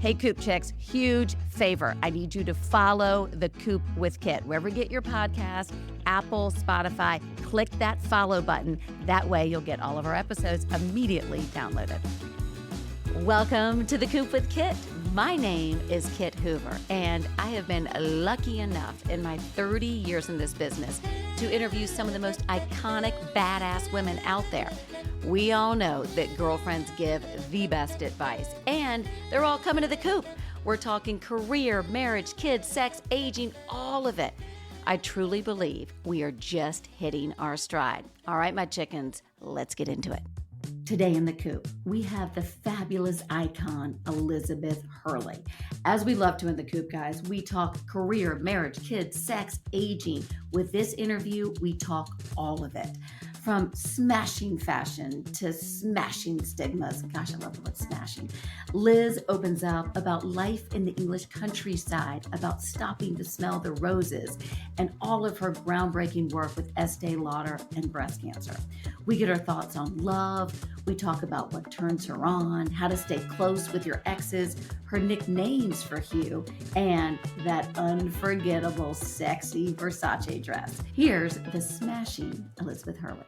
Hey, Coop Chicks, huge favor. I need you to follow The Coop with Kit. Wherever you get your podcast, Apple, Spotify, click that follow button. That way you'll get all of our episodes immediately downloaded. Welcome to The Coop with Kit. My name is Kit Hoover, and I have been lucky enough in my 30 years in this business to interview some of the most iconic, badass women out there. We all know that girlfriends give the best advice, and they're all coming to the Coop. We're talking career, marriage, kids, sex, aging, all of it. I truly believe we are just hitting our stride. All right, my chickens, let's get into it. Today in the Coop, we have the fabulous icon, Elizabeth Hurley. As we love to in the Coop, guys, we talk career, marriage, kids, sex, aging. With this interview, we talk all of it. From smashing fashion to smashing stigmas. Gosh, I love the word smashing. Liz opens up about life in the English countryside, about stopping to smell the roses, and all of her groundbreaking work with Estee Lauder and breast cancer. We get her thoughts on love. We talk about what turns her on, how to stay close with your exes, her nicknames for Hugh, and that unforgettable, sexy Versace dress. Here's the smashing Elizabeth Hurley.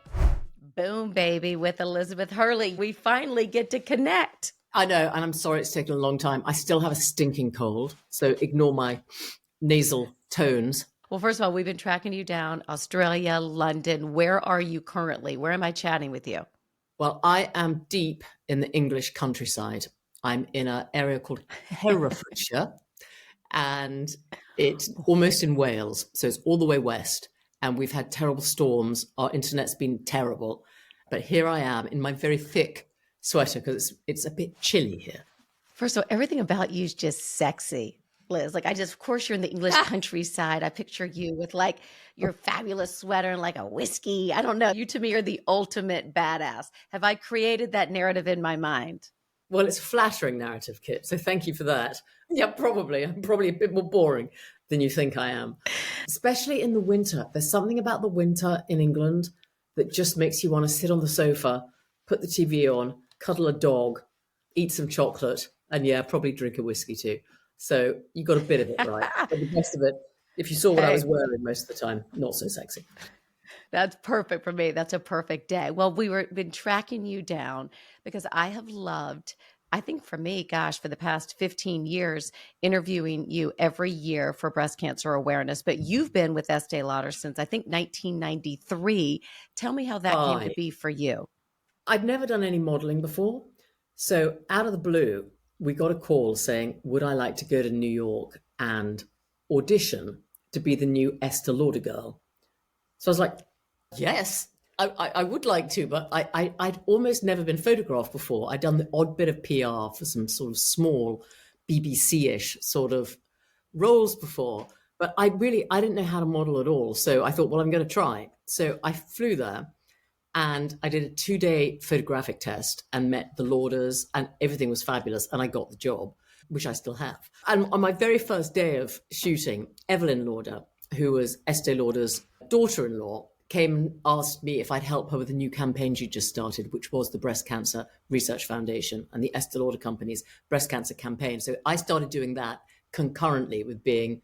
Boom, baby, with Elizabeth Hurley. We finally get to connect. I know, and I'm sorry it's taken a long time. I still have a stinking cold, so ignore my nasal tones. Well, first of all, we've been tracking you down, Australia, London. Where are you currently? Where am I chatting with you? Well, I am deep in the English countryside. I'm in an area called Herefordshire, and it's almost in Wales, so it's all the way west. And we've had terrible storms. Our internet's been terrible. But here I am in my very thick sweater because it's a bit chilly here. First of all, everything about you is just sexy, Liz. Of course, you're in the English countryside. I picture you with like your fabulous sweater and like a whiskey. I don't know. You to me are the ultimate badass. Have I created that narrative in my mind? Well, it's a flattering narrative, Kit. So thank you for that. Yeah, probably. I'm probably a bit more boring than you think I am. Especially in the winter. There's something about the winter in England that just makes you want to sit on the sofa, put the TV on, cuddle a dog, eat some chocolate, and yeah, probably drink a whiskey too. So you got a bit of it right. But the rest of it, if you saw what I was wearing most of the time, not so sexy. That's perfect for me. That's a perfect day. Well, been tracking you down because I have loved, I think for me, gosh, for the past 15 years, interviewing you every year for breast cancer awareness. But you've been with Estee Lauder since I think 1993. Tell me how that came to be for you. I'd never done any modeling before. So out of the blue, we got a call saying, would I like to go to New York and audition to be the new Estee Lauder girl? So I was like, yes, I would like to, but I'd almost never been photographed before. I'd done the odd bit of PR for some sort of small BBC-ish sort of roles before, but I didn't know how to model at all. So I thought, well, I'm going to try. So I flew there and I did a 2-day photographic test and met the Lauders and everything was fabulous. And I got the job, which I still have. And on my very first day of shooting, Evelyn Lauder, who was Estee Lauder's daughter-in-law, came and asked me if I'd help her with a new campaign she just started, which was the Breast Cancer Research Foundation and the Estee Lauder Company's breast cancer campaign. So I started doing that concurrently with being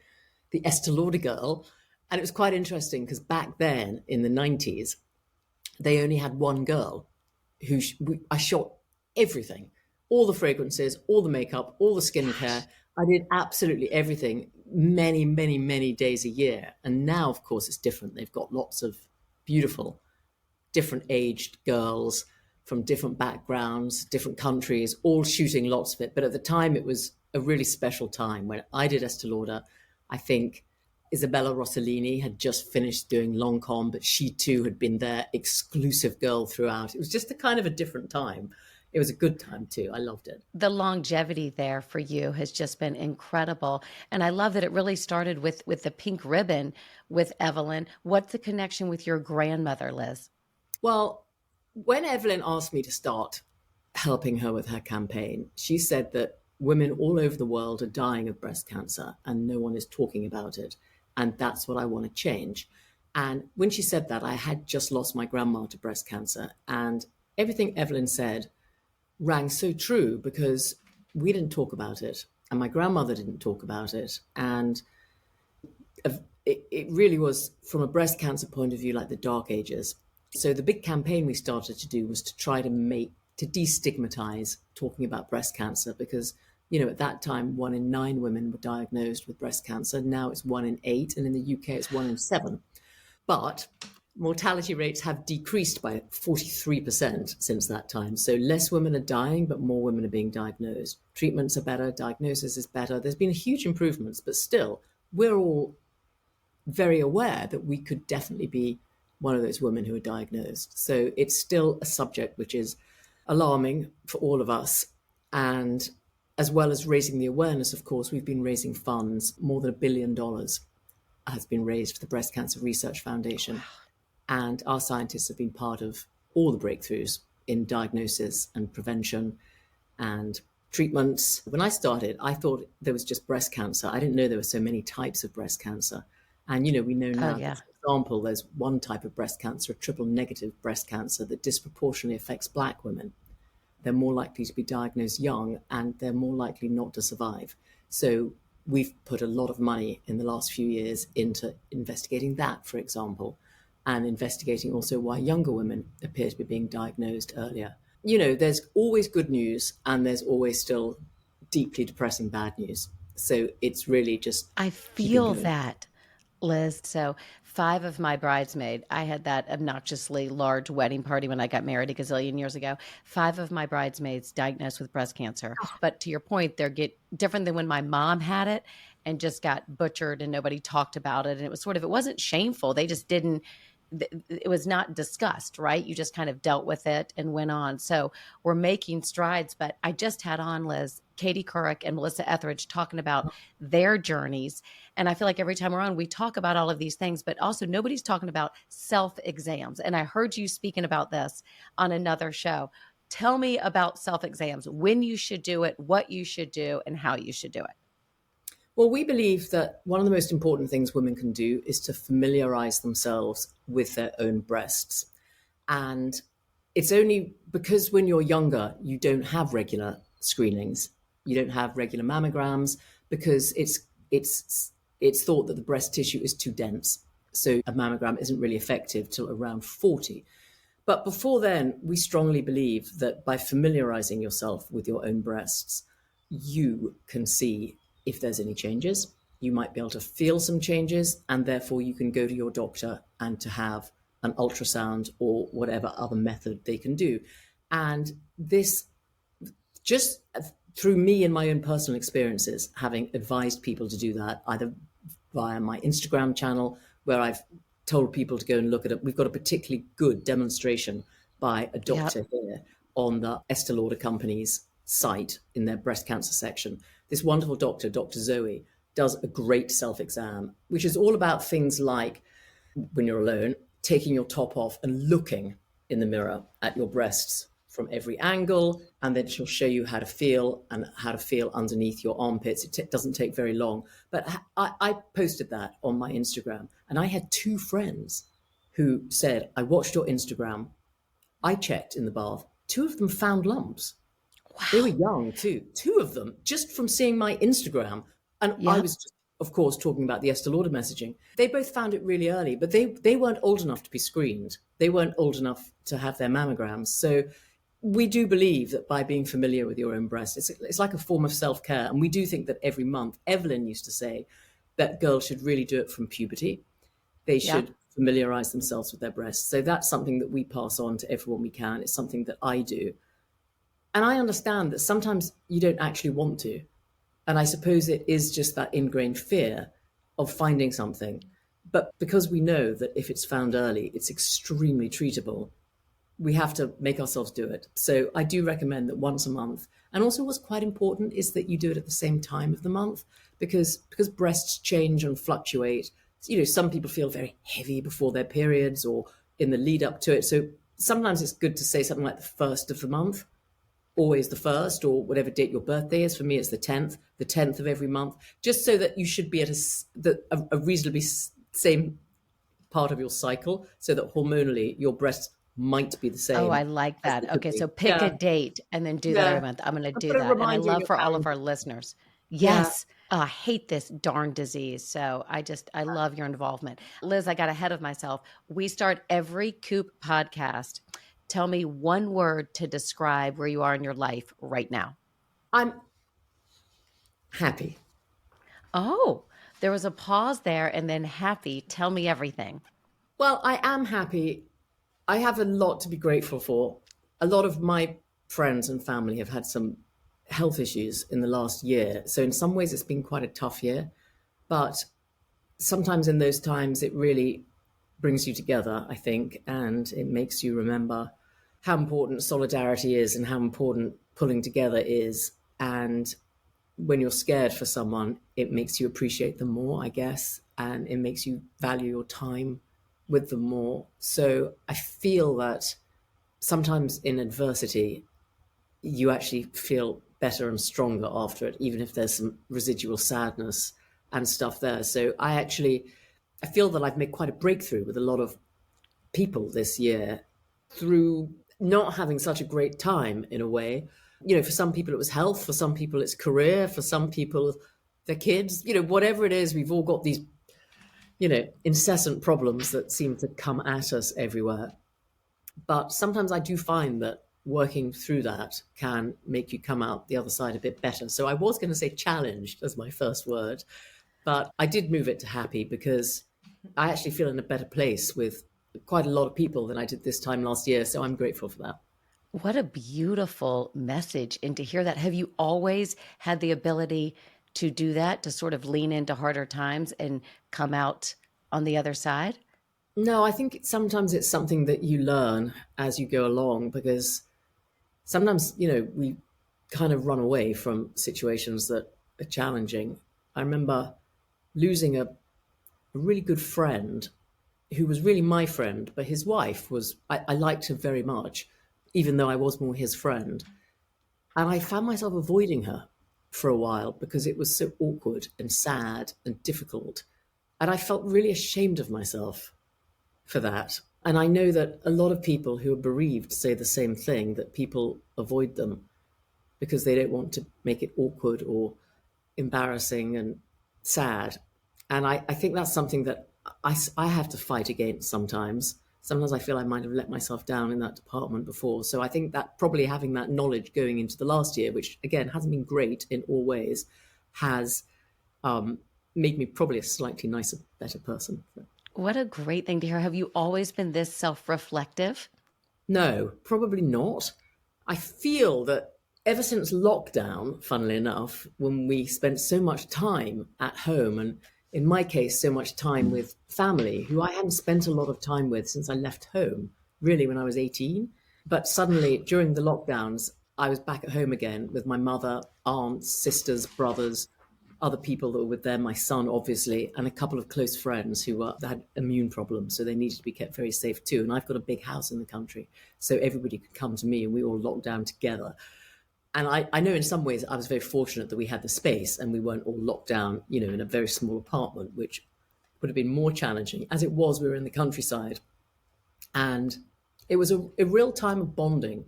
the Estee Lauder girl. And it was quite interesting because back then in the 90s, they only had one girl who I shot everything, all the fragrances, all the makeup, all the skincare. I did absolutely everything many, many, many days a year. And now, of course, it's different. They've got lots of beautiful, different aged girls from different backgrounds, different countries, all shooting lots of it. But at the time, it was a really special time. When I did Estee Lauder, I think Isabella Rossellini had just finished doing Lancôme, but she too had been their exclusive girl throughout. It was just a kind of a different time. It was a good time too. I loved it. The longevity there for you has just been incredible. And I love that it really started with the pink ribbon with Evelyn. What's the connection with your grandmother, Liz? Well, when Evelyn asked me to start helping her with her campaign, she said that women all over the world are dying of breast cancer and no one is talking about it. And that's what I want to change. And when she said that, I had just lost my grandma to breast cancer. And everything Evelyn said rang so true because we didn't talk about it. and my grandmother didn't talk about it. And it really was, from a breast cancer point of view, like the dark ages. So the big campaign we started to do was to try to destigmatize talking about breast cancer, because, at that time, 1 in 9 women were diagnosed with breast cancer. Now it's 1 in 8, and in the UK it's 1 in 7. But mortality rates have decreased by 43% since that time. So less women are dying, but more women are being diagnosed. Treatments are better, diagnosis is better. There's been huge improvements, but still, we're all very aware that we could definitely be one of those women who are diagnosed. So it's still a subject which is alarming for all of us. And as well as raising the awareness, of course, we've been raising funds. More than $1 billion has been raised for the Breast Cancer Research Foundation. And our scientists have been part of all the breakthroughs in diagnosis and prevention and treatments. When I started, I thought there was just breast cancer. I didn't know there were so many types of breast cancer. And, we know now, yeah. for example, there's one type of breast cancer, a triple negative breast cancer, that disproportionately affects Black women. They're more likely to be diagnosed young, and they're more likely not to survive. So we've put a lot of money in the last few years into investigating that, for example, and investigating also why younger women appear to be being diagnosed earlier. There's always good news, and there's always still deeply depressing bad news. So it's really just I feel that, Liz. So 5 of my bridesmaids, I had that obnoxiously large wedding party when I got married a gazillion years ago. 5 of my bridesmaids diagnosed with breast cancer. But to your point, they're different than when my mom had it and just got butchered and nobody talked about it. And it was it wasn't shameful. They just didn't, it was not discussed, right? You just kind of dealt with it and went on. So we're making strides. But I just had on, Liz, Katie Couric and Melissa Etheridge talking about their journeys. And I feel like every time we're on, we talk about all of these things, but also nobody's talking about self-exams. And I heard you speaking about this on another show. Tell me about self-exams, when you should do it, what you should do, and how you should do it. Well, we believe that one of the most important things women can do is to familiarize themselves with their own breasts. And it's only because when you're younger, you don't have regular screenings. You don't have regular mammograms because it's thought that the breast tissue is too dense. So a mammogram isn't really effective till around 40. But before then, we strongly believe that by familiarizing yourself with your own breasts, you can see if there's any changes. You might be able to feel some changes, and therefore you can go to your doctor and to have an ultrasound or whatever other method they can do. And this, just through me and my own personal experiences, having advised people to do that, either via my Instagram channel, where I've told people to go and look at it. We've got a particularly good demonstration by a doctor here on the Estee Lauder company's site in their breast cancer section. This wonderful doctor, Dr. Zoe, does a great self-exam, which is all about things like, when you're alone, taking your top off and looking in the mirror at your breasts from every angle, and then she'll show you how to feel and how to feel underneath your armpits. It doesn't take very long. But I posted that on my Instagram, and I had 2 friends who said, I watched your Instagram, I checked in the bath, 2 of them found lumps. Wow. They were young too, 2 of them, just from seeing my Instagram. And I was just, of course, talking about the Estee Lauder messaging. They both found it really early, but they weren't old enough to be screened. They weren't old enough to have their mammograms. So we do believe that by being familiar with your own breast, it's like a form of self-care. And we do think that every month, Evelyn used to say that girls should really do it from puberty. They should familiarize themselves with their breasts. So that's something that we pass on to everyone we can. It's something that I do. And I understand that sometimes you don't actually want to. And I suppose it is just that ingrained fear of finding something. But because we know that if it's found early, it's extremely treatable, we have to make ourselves do it. So I do recommend that once a month. And also what's quite important is that you do it at the same time of the month, because breasts change and fluctuate. You know, some people feel very heavy before their periods or in the lead up to it. So sometimes it's good to say something like the first of the month, always the first, or whatever date your birthday is. For me, it's the 10th of every month, just so that you should be at a reasonably same part of your cycle, so that hormonally your breasts might be the same. Oh, I like that. Okay, so pick a date and then do that every month. I'm going to do that. And I love for all of our listeners. Yeah. Yes. I hate this darn disease. So I love your involvement. Liz, I got ahead of myself. We start every Coop podcast. Tell me one word to describe where you are in your life right now. I'm happy. Oh, there was a pause there and then happy. Tell me everything. Well, I am happy. I have a lot to be grateful for. A lot of my friends and family have had some health issues in the last year. So, in some ways, it's been quite a tough year. But sometimes in those times, it really brings you together, I think, and it makes you remember how important solidarity is and how important pulling together is. And when you're scared for someone, it makes you appreciate them more, I guess, and it makes you value your time with them more. So I feel that sometimes in adversity, you actually feel better and stronger after it, even if there's some residual sadness and stuff there. So I feel that I've made quite a breakthrough with a lot of people this year through not having such a great time in a way. You know, for some people it was health, for some people it's career, for some people their kids, whatever it is, we've all got these, incessant problems that seem to come at us everywhere. But sometimes I do find that working through that can make you come out the other side a bit better. So I was going to say challenged as my first word, but I did move it to happy because I actually feel in a better place with quite a lot of people than I did this time last year. So I'm grateful for that. What a beautiful message. And to hear that, have you always had the ability to do that, to sort of lean into harder times and come out on the other side? No, I think sometimes it's something that you learn as you go along because sometimes, we kind of run away from situations that are challenging. I remember losing a really good friend who was really my friend, but his wife was, I liked her very much, even though I was more his friend. And I found myself avoiding her for a while because it was so awkward and sad and difficult. And I felt really ashamed of myself for that. And I know that a lot of people who are bereaved say the same thing, that people avoid them because they don't want to make it awkward or embarrassing and sad. And I think that's something that I have to fight against sometimes. Sometimes I feel I might have let myself down in that department before. So I think that probably having that knowledge going into the last year, which again hasn't been great in all ways, has made me probably a slightly nicer, better person. What a great thing to hear. Have you always been this self-reflective? No, probably not. I feel that ever since lockdown, funnily enough, when we spent so much time at home, and in my case, so much time with family, who I hadn't spent a lot of time with since I left home, really when I was 18. But suddenly, during the lockdowns, I was back at home again with my mother, aunts, sisters, brothers, other people that were with them, my son, obviously, and a couple of close friends who had immune problems. So they needed to be kept very safe too. And I've got a big house in the country. So everybody could come to me and we all locked down together. And I know in some ways I was very fortunate that we had the space and we weren't all locked down, in a very small apartment, which would have been more challenging. As it was, we were in the countryside. And it was a real time of bonding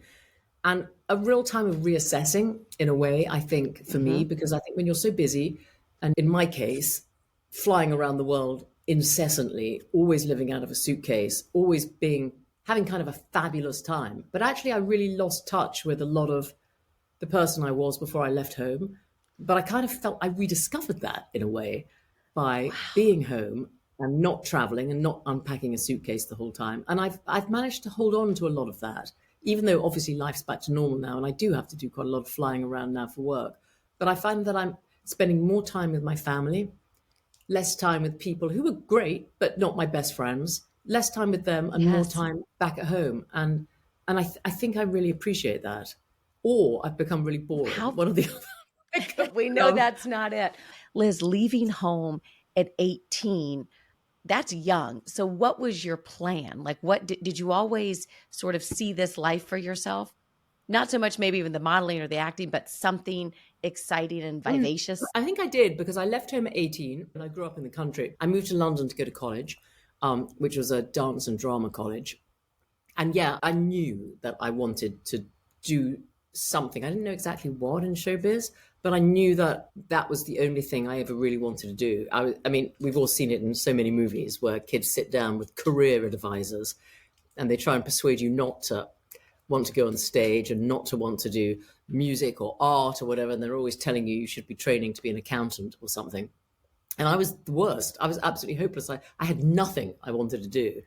and a real time of reassessing in a way, I think, for me, because I think when you're so busy, and in my case, flying around the world incessantly, always living out of a suitcase, always having kind of a fabulous time. But actually, I really lost touch with a lot of the person I was before I left home. But I kind of felt I rediscovered that in a way by being home and not traveling and not unpacking a suitcase the whole time. And I've managed to hold on to a lot of that, even though obviously life's back to normal now. And I do have to do quite a lot of flying around now for work. But I find that I'm spending more time with my family, less time with people who are great, but not my best friends, less time with them and more time back at home. And I think I really appreciate that. Or I've become really boring. One of the other. We know that's not it. Liz, leaving home at 18, that's young. So what was your plan? Like, what did you always sort of see this life for yourself? Not so much maybe even the modeling or the acting, but something exciting and vivacious. I think I did because I left home at 18 and I grew up in the country. I moved to London to go to college, which was a dance and drama college. And yeah, I knew that I wanted to do something. I didn't know exactly what in showbiz, but I knew that that was the only thing I ever really wanted to do. I mean, we've all seen it in so many movies where kids sit down with career advisors and they try and persuade you not to want to go on stage and not to want to do music or art or whatever. And they're always telling you should be training to be an accountant or something. And I was the worst. I was absolutely hopeless. I had nothing I wanted to do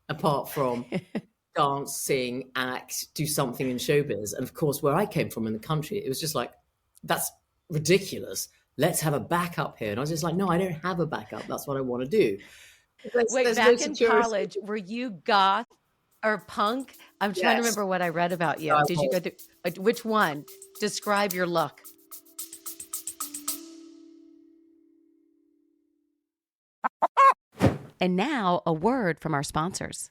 apart from dance, sing, act, do something in showbiz. And of course, where I came from in the country, it was just like, that's ridiculous. Let's have a backup here. And I was just like, no, I don't have a backup. That's what I want to do. Wait, back in college, were you goth or punk? I'm trying to remember what I read about you. Did you go through which one? Describe your look. And now a word from our sponsors.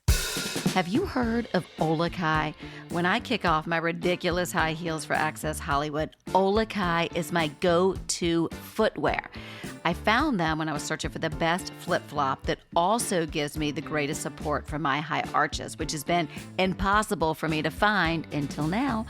Have you heard of Olakai? When I kick off my ridiculous high heels for Access Hollywood, Olakai is my go-to footwear. I found them when I was searching for the best flip-flop that also gives me the greatest support for my high arches, which has been impossible for me to find until now.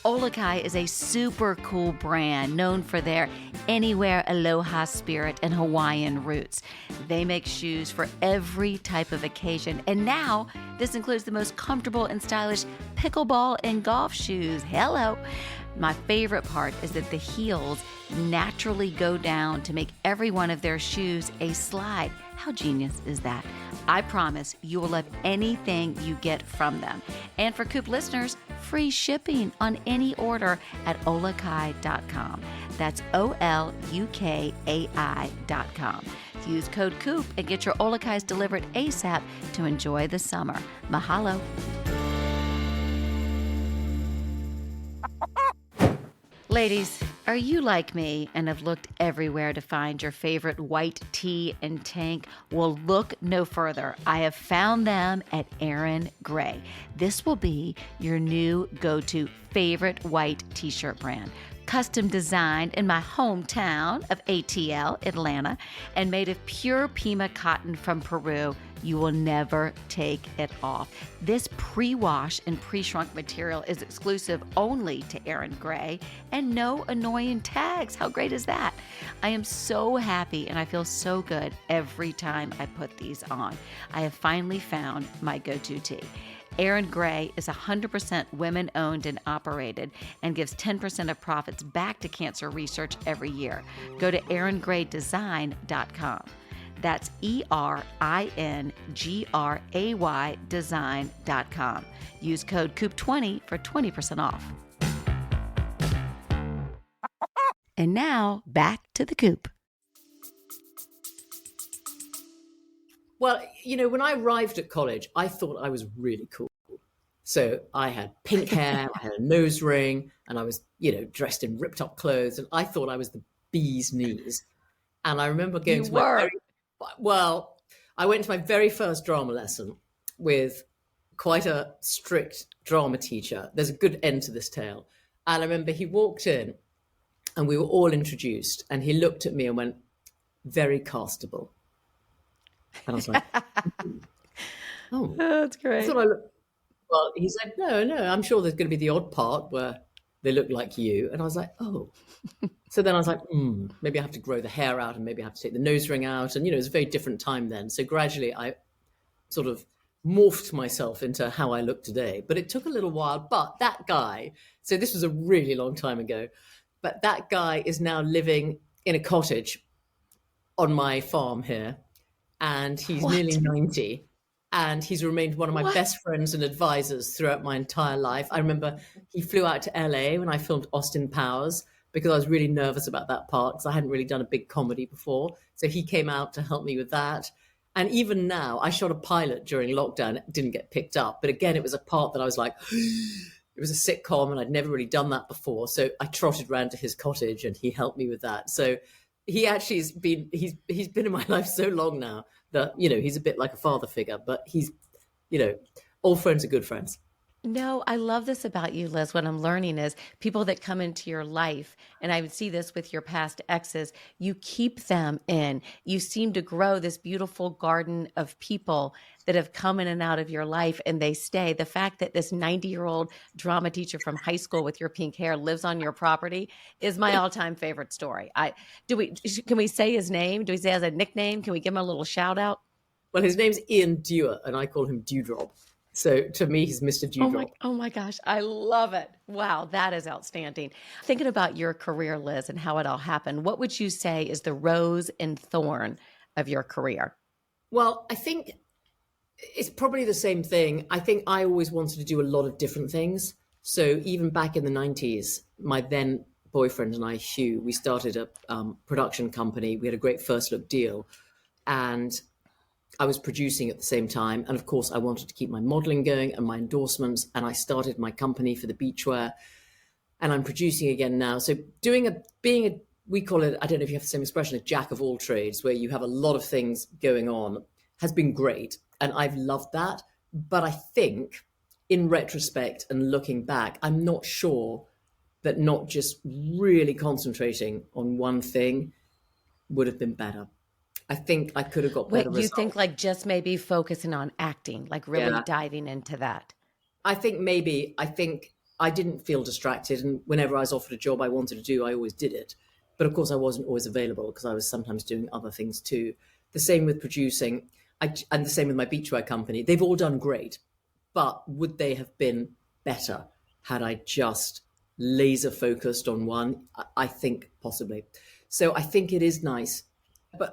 Olakai is a super cool brand known for their anywhere aloha spirit and Hawaiian roots. They make shoes for every type of occasion, and now this includes the most comfortable and stylish pickleball and golf shoes. Hello! My favorite part is that the heels naturally go down to make every one of their shoes a slide. How genius is that? I promise you will love anything you get from them. And for Coop listeners, free shipping on any order at olakai.com. That's OLUKAI.com. Use code COOP and get your Olakais delivered ASAP to enjoy the summer. Mahalo. Ladies, are you like me and have looked everywhere to find your favorite white tee and tank? Well, look no further. I have found them at Aaron Gray. This will be your new go-to favorite white t-shirt brand. Custom designed in my hometown of ATL, Atlanta, and made of pure Pima cotton from Peru. You will never take it off. This pre-wash and pre-shrunk material is exclusive only to Aaron Gray and no annoying tags. How great is that? I am so happy and I feel so good every time I put these on. I have finally found my go-to tee. Aaron Gray is 100% women-owned and operated and gives 10% of profits back to cancer research every year. Go to aarongraydesign.com. That's ERINGRAY design.com. Use code COOP20 for 20% off. And now, back to the coop. Well, you know, when I arrived at college, I thought I was really cool. So I had pink hair, I had a nose ring, and I was, you know, dressed in ripped up clothes, and I thought I was the bee's knees. And I remember going I went to my very first drama lesson with quite a strict drama teacher. There's a good end to this tale. And I remember he walked in and we were all introduced, and he looked at me and went, "Very castable." And I was like, "Oh, that's great." Well, he said, no, I'm sure there's going to be the odd part where they look like you. And I was like, oh. So then I was like, maybe I have to grow the hair out and maybe I have to take the nose ring out. And, you know, it was a very different time then. So gradually I sort of morphed myself into how I look today. But it took a little while. But that guy, so this was a really long time ago, but that guy is now living in a cottage on my farm here. And he's nearly 90. And he's remained one of my best friends and advisors throughout my entire life. I remember he flew out to LA when I filmed Austin Powers because I was really nervous about that part because I hadn't really done a big comedy before. So he came out to help me with that. And even now, I shot a pilot during lockdown. It didn't get picked up. But again, it was a part that I was like, it was a sitcom and I'd never really done that before. So I trotted around to his cottage and he helped me with that. So he actually has been, he's been in my life so long now that, you know, he's a bit like a father figure, but he's, you know, old friends are good friends. No, I love this about you, Liz. What I'm learning is people that come into your life, and I would see this with your past exes, you keep them in. You seem to grow this beautiful garden of people that have come in and out of your life and they stay. The fact that this 90-year-old drama teacher from high school with your pink hair lives on your property is my all-time favorite story. I do we can we say his name? Do we say as a nickname? Can we give him a little shout out? Well, his name's Ian Dewar, and I call him Dewdrop. So to me, he's Mr. Dewdrop. Oh my gosh, I love it. Wow, that is outstanding. Thinking about your career, Liz, and how it all happened, what would you say is the rose and thorn of your career? Well, I think it's probably the same thing. I think I always wanted to do a lot of different things. So even back in the 90s, my then boyfriend and I, Hugh, we started a production company. We had a great first look deal. And I was producing at the same time. And of course, I wanted to keep my modeling going and my endorsements. And I started my company for the beachwear. And I'm producing again now. So we call it, I don't know if you have the same expression, a jack of all trades, where you have a lot of things going on, has been great. And I've loved that. But I think in retrospect and looking back, I'm not sure that not just really concentrating on one thing would have been better. I think I could have got better What you results. think, like just maybe focusing on acting, like really Yeah. diving into that? I think I didn't feel distracted. And whenever I was offered a job I wanted to do, I always did it. But of course, I wasn't always available because I was sometimes doing other things too. The same with producing, and the same with my beachwear company. They've all done great. But would they have been better had I just laser focused on one? I think possibly. So I think it is nice.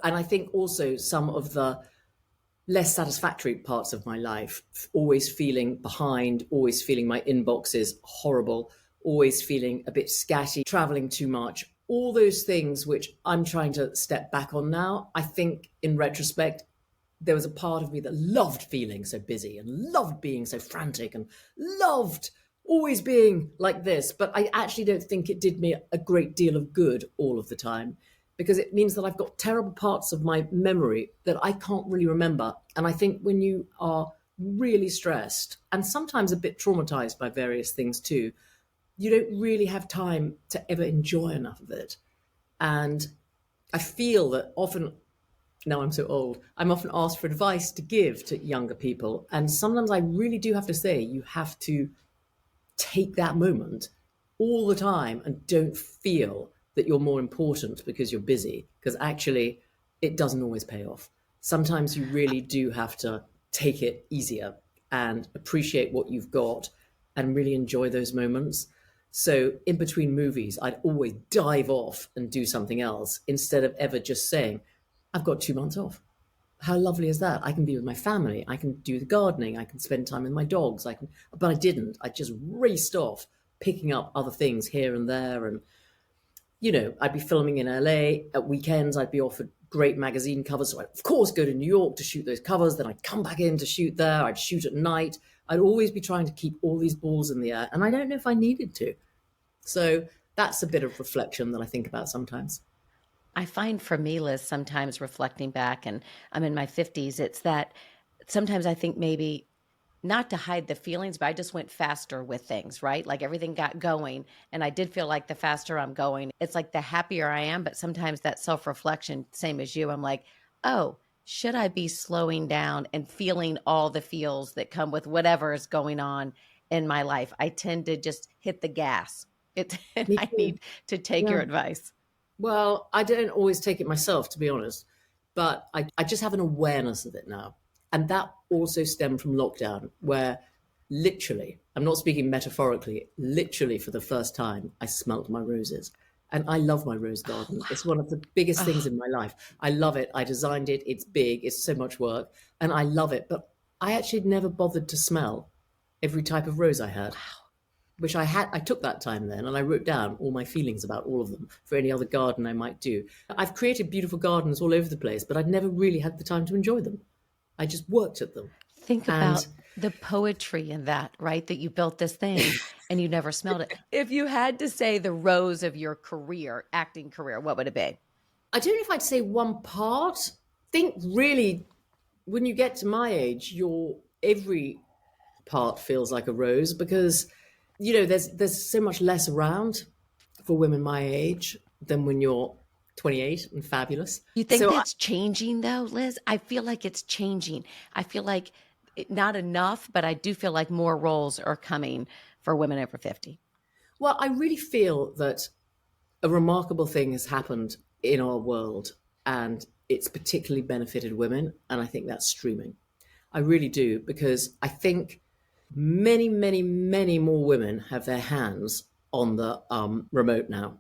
And I think also some of the less satisfactory parts of my life, always feeling behind, always feeling my inbox is horrible, always feeling a bit scatty, traveling too much, all those things which I'm trying to step back on now. I think in retrospect, there was a part of me that loved feeling so busy and loved being so frantic and loved always being like this. But I actually don't think it did me a great deal of good all of the time, because it means that I've got terrible parts of my memory that I can't really remember. And I think when you are really stressed and sometimes a bit traumatized by various things too, you don't really have time to ever enjoy enough of it. And I feel that often, now I'm so old, I'm often asked for advice to give to younger people. And sometimes I really do have to say, you have to take that moment all the time and don't feel that you're more important because you're busy, because actually it doesn't always pay off. Sometimes you really do have to take it easier and appreciate what you've got and really enjoy those moments. So in between movies, I'd always dive off and do something else instead of ever just saying, I've got 2 months off. How lovely is that? I can be with my family. I can do the gardening. I can spend time with my dogs. But I didn't. I just raced off, picking up other things here and there. And, I'd be filming in LA at weekends. I'd be offered great magazine covers. So I'd, of course, go to New York to shoot those covers. Then I'd come back in to shoot there. I'd shoot at night. I'd always be trying to keep all these balls in the air. And I don't know if I needed to. So that's a bit of reflection that I think about sometimes. I find for me, Liz, sometimes reflecting back, and I'm in my 50s, it's that sometimes I think maybe not to hide the feelings, but I just went faster with things, right? Like everything got going. And I did feel like the faster I'm going, it's like the happier I am. But sometimes that self reflection, same as you, I'm like, oh, should I be slowing down and feeling all the feels that come with whatever is going on in my life? I tend to just hit the gas. And Me I too. need to take your Yeah. advice. Well, I don't always take it myself, to be honest, but I just have an awareness of it now. And that also stemmed from lockdown, where literally, I'm not speaking metaphorically, literally for the first time, I smelt my roses. And I love my rose Oh, garden. It's wow. one of the biggest things Oh, in my life. I love it. I designed it. It's big. It's so much work. And I love it. But I actually never bothered to smell every type of rose I had, wow. which I took that time then and I wrote down all my feelings about all of them for any other garden I might do. I've created beautiful gardens all over the place, but I'd never really had the time to enjoy them. I just worked at them. Think And about the poetry in that, right? That you built this thing and you never smelled it. If you had to say the rose of your career, acting career, what would it be? I don't know if I'd say one part. I think really when you get to my age, every part feels like a rose because, there's so much less around for women my age than when you're 28 and fabulous. You think that's changing though, Liz? I feel like it's changing. I feel like not enough, but I do feel like more roles are coming for women over 50. Well, I really feel that a remarkable thing has happened in our world, and it's particularly benefited women. And I think that's streaming. I really do, because I think many, many, many more women have their hands on the remote now,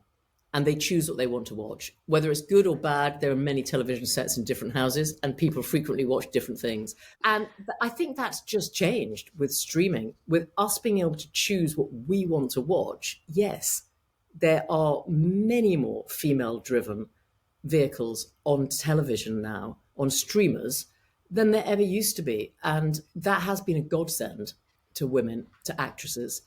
and they choose what they want to watch. Whether it's good or bad, there are many television sets in different houses, and people frequently watch different things. And I think that's just changed with streaming, with us being able to choose what we want to watch. Yes, there are many more female-driven vehicles on television now, on streamers, than there ever used to be. And that has been a godsend to women, to actresses,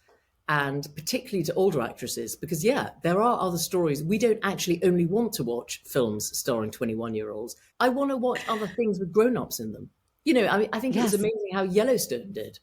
and particularly to older actresses, because, there are other stories. We don't actually only want to watch films starring 21-year-olds. I want to watch other things with grown-ups in them. I think it was amazing how Yellowstone did,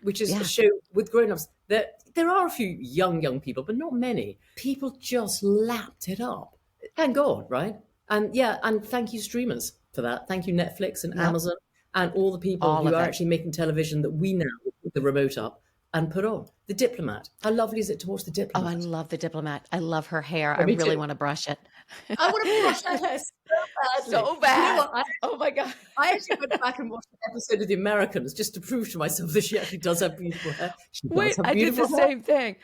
which is a show with grown-ups. There are a few young people, but not many. People just lapped it up. Thank God, right? And and thank you, streamers, for that. Thank you, Netflix and Amazon and all the people who are actually making television that we now put the remote up and put on. The Diplomat. How lovely is it to watch The Diplomat? Oh, I love The Diplomat. I love her hair. I really want to brush it. I want to brush that hair so bad. You know what? Oh my God. I actually went back and watched an episode of The Americans just to prove to myself that she actually does have beautiful hair. I did the same thing.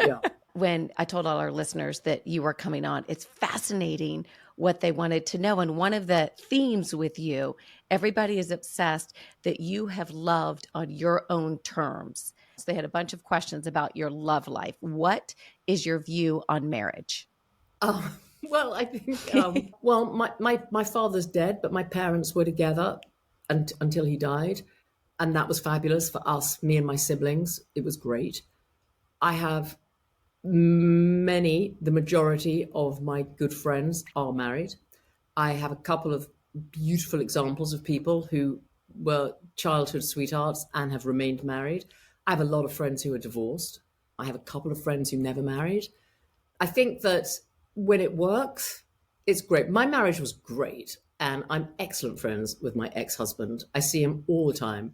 Yeah. When I told all our listeners that you were coming on, it's fascinating what they wanted to know. And one of the themes with you, everybody is obsessed that you have loved on your own terms. So they had a bunch of questions about your love life. What is your view on marriage? Well, I think, my father's dead, but my parents were together until he died. And that was fabulous for us, me and my siblings. It was great. I have the majority of my good friends are married. I have a couple of beautiful examples of people who were childhood sweethearts and have remained married. I have a lot of friends who are divorced. I have a couple of friends who never married. I think that when it works, it's great. My marriage was great, and I'm excellent friends with my ex-husband. I see him all the time.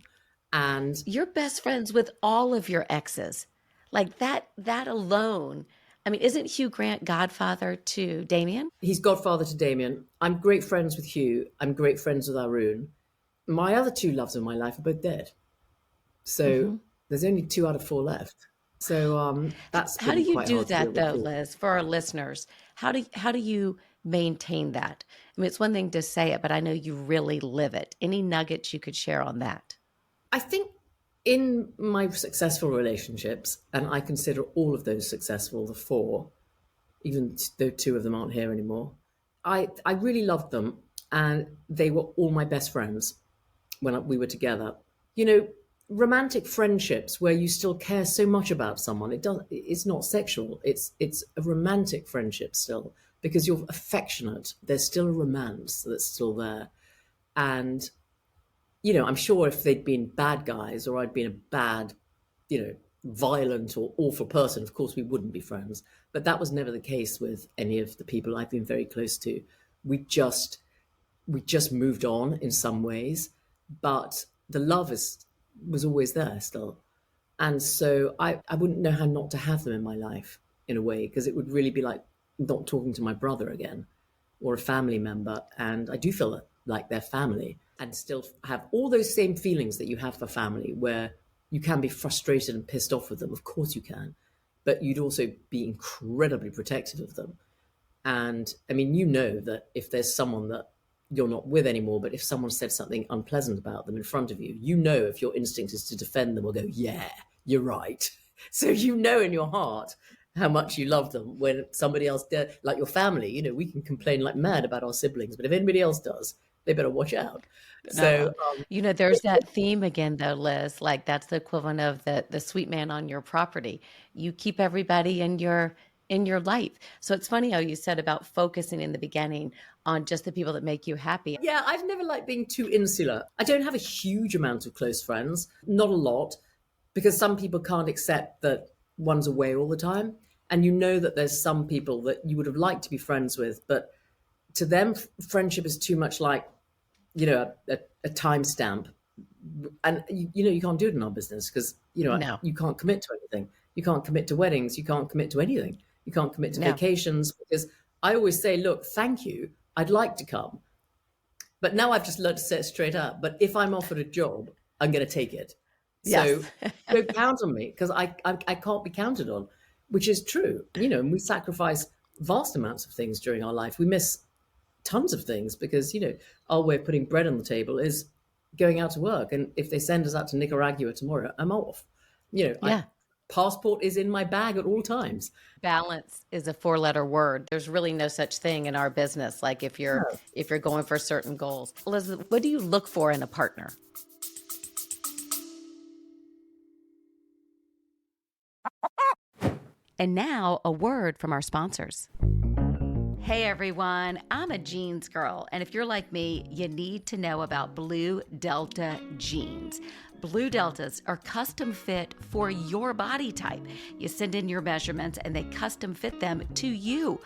And you're best friends with all of your exes. Like that alone. I mean, isn't Hugh Grant godfather to Damien? He's godfather to Damien. I'm great friends with Hugh. I'm great friends with Arun. My other two loves in my life are both dead. So there's only 2 out of 4 left. So that's how do you do that though, Liz, for our listeners? How do you maintain that? I mean, it's one thing to say it, but I know you really live it. Any nuggets you could share on that? I think in my successful relationships, and I consider all of those successful, the 4, even though 2 of them aren't here anymore, I really loved them, and they were all my best friends when we were together. Romantic friendships where you still care so much about someone, it's not sexual, it's a romantic friendship still, because you're affectionate. There's still a romance that's still there. And I'm sure if they'd been bad guys or I'd been a bad, violent or awful person, of course we wouldn't be friends. But that was never the case with any of the people I've been very close to. We just moved on in some ways, but the love was always there still. And so I wouldn't know how not to have them in my life in a way, because it would really be like not talking to my brother again or a family member. And I do feel like they're family, and still have all those same feelings that you have for family, where you can be frustrated and pissed off with them. Of course you can, but you'd also be incredibly protective of them. And I mean, that if there's someone that you're not with anymore, but if someone said something unpleasant about them in front of you, if your instinct is to defend them or go, yeah, you're right. So in your heart how much you love them when somebody else does, like your family. We can complain like mad about our siblings, but if anybody else does, they better watch out. So, there's that theme again, though, Liz, like that's the equivalent of the sweet man on your property. You keep everybody in your in your life. So it's funny how you said about focusing in the beginning on just the people that make you happy. Yeah, I've never liked being too insular. I don't have a huge amount of close friends, not a lot, because some people can't accept that one's away all the time. And you know that there's some people that you would have liked to be friends with, but to them, friendship is too much like, a timestamp. And, you can't do it in our business because, No, you can't commit to anything. You can't commit to weddings. You can't commit to anything. You can't commit to no. vacations because I always say, look, thank you. I'd like to come. But now I've just learned to say it straight up. But if I'm offered a job, I'm going to take it. So Yes. don't count on me because I can't be counted on, which is true. And we sacrifice vast amounts of things during our life. We miss tons of things because, our way of putting bread on the table is going out to work. And if they send us out to Nicaragua tomorrow, I'm off. Yeah. Passport is in my bag at all times. Balance is a 4-letter word. There's really no such thing in our business. Like if you're going for certain goals. Elizabeth, what do you look for in a partner? And now a word from our sponsors. Hey everyone, I'm a jeans girl, and if you're like me, you need to know about Blue Delta jeans. Blue Deltas are custom fit for your body type. You send in your measurements and they custom fit them to you.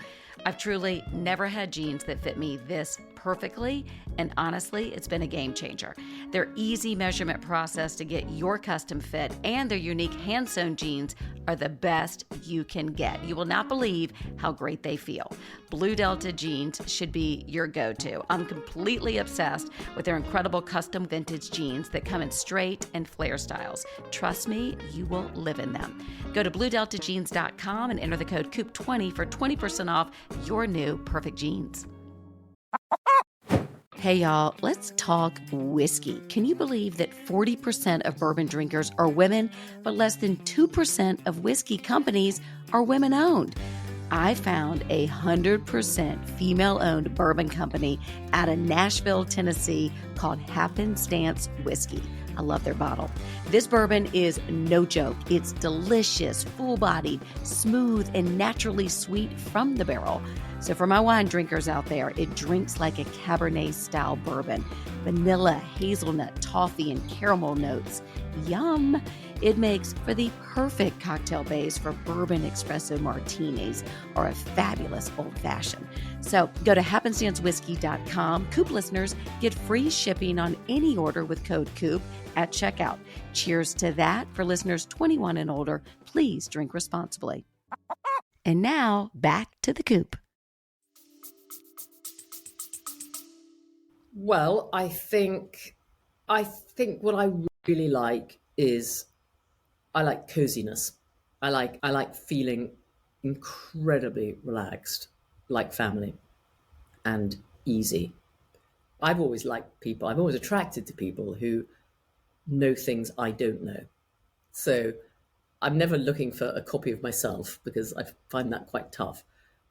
I've truly never had jeans that fit me this perfectly, and honestly, it's been a game changer. Their easy measurement process to get your custom fit and their unique hand-sewn jeans are the best you can get. You will not believe how great they feel. Blue Delta jeans should be your go-to. I'm completely obsessed with their incredible custom vintage jeans that come in straight and flare styles. Trust me, you will live in them. Go to bluedeltajeans.com and enter the code COOP20 for 20% off your new perfect jeans. Hey y'all, let's talk whiskey. Can you believe that 40% of bourbon drinkers are women, but less than 2% of whiskey companies are women owned? I found a 100% female-owned bourbon company out of Nashville, Tennessee called Happenstance Whiskey. I love their bottle. This bourbon is no joke. It's delicious, full-bodied, smooth, and naturally sweet from the barrel. So for my wine drinkers out there, it drinks like a Cabernet-style bourbon. Vanilla, hazelnut, toffee, and caramel notes. Yum! It makes for the perfect cocktail base for bourbon espresso martinis or a fabulous old-fashioned. So go to happenstancewhiskey.com. Coop listeners get free shipping on any order with code COOP at checkout. Cheers to that. For listeners 21 and older, please drink responsibly. And now, back to the Coop. Well, I think what I really like is I like coziness. I like feeling incredibly relaxed, like family, and easy. I've always liked people. I'm always attracted to people who know things I don't know. So I'm never looking for a copy of myself because I find that quite tough.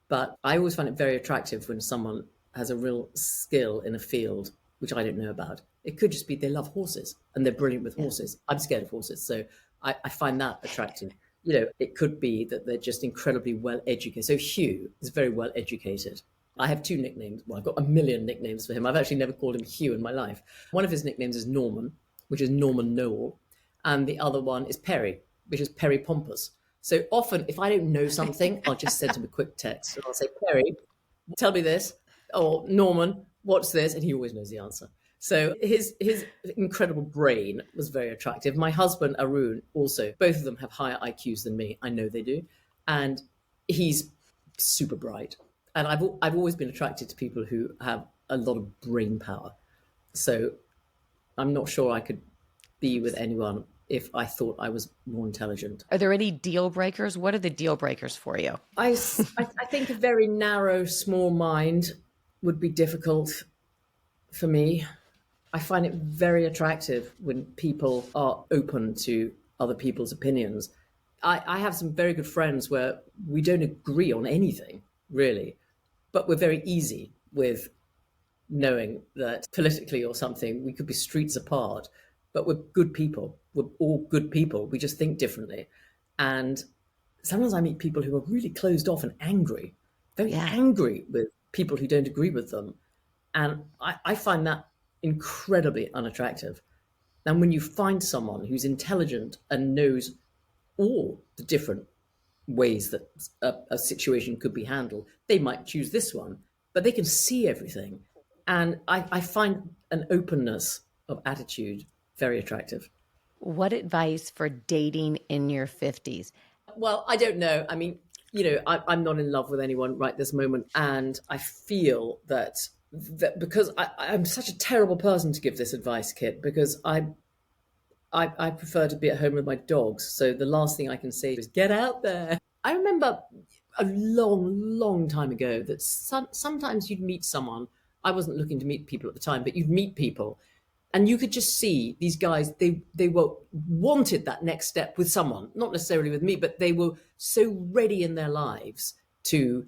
But I always find it very attractive when someone has a real skill in a field which I don't know about. It could just be they love horses and they're brilliant with horses. I'm scared of horses, so I find that attractive. It could be that they're just incredibly well educated. So Hugh is very well educated. I have 2 nicknames. Well, I've got a million nicknames for him. I've actually never called him Hugh in my life. One of his nicknames is Norman, which is Norman Noel, and the other one is Perry, which is Perry Pompous. So often, if I don't know something, I'll just send him a quick text and I'll say, Perry, tell me this. Or Norman, what's this? And he always knows the answer. So his incredible brain was very attractive. My husband, Arun, also, both of them have higher IQs than me. I know they do. And he's super bright. And I've always been attracted to people who have a lot of brain power. So I'm not sure I could be with anyone if I thought I was more intelligent. Are there any deal breakers? What are the deal breakers for you? I think a very narrow, small mind would be difficult for me. I find it very attractive when people are open to other people's opinions. I have some very good friends where we don't agree on anything, really, but we're very easy with knowing that politically or something, we could be streets apart, but we're good people. We're all good people. We just think differently. And sometimes I meet people who are really closed off and angry, very Yeah. angry with people who don't agree with them. And I find that incredibly unattractive. And when you find someone who's intelligent and knows all the different ways that a situation could be handled, they might choose this one, but they can see everything. And I find an openness of attitude very attractive. What advice for dating in your 50s? Well, I don't know. I mean, I'm not in love with anyone right this moment. And I feel that because I'm such a terrible person to give this advice, Kit, because I prefer to be at home with my dogs. So the last thing I can say is get out there. I remember a long, long time ago that sometimes you'd meet someone. I wasn't looking to meet people at the time, but you'd meet people and you could just see these guys, they were wanted that next step with someone, not necessarily with me, but they were so ready in their lives to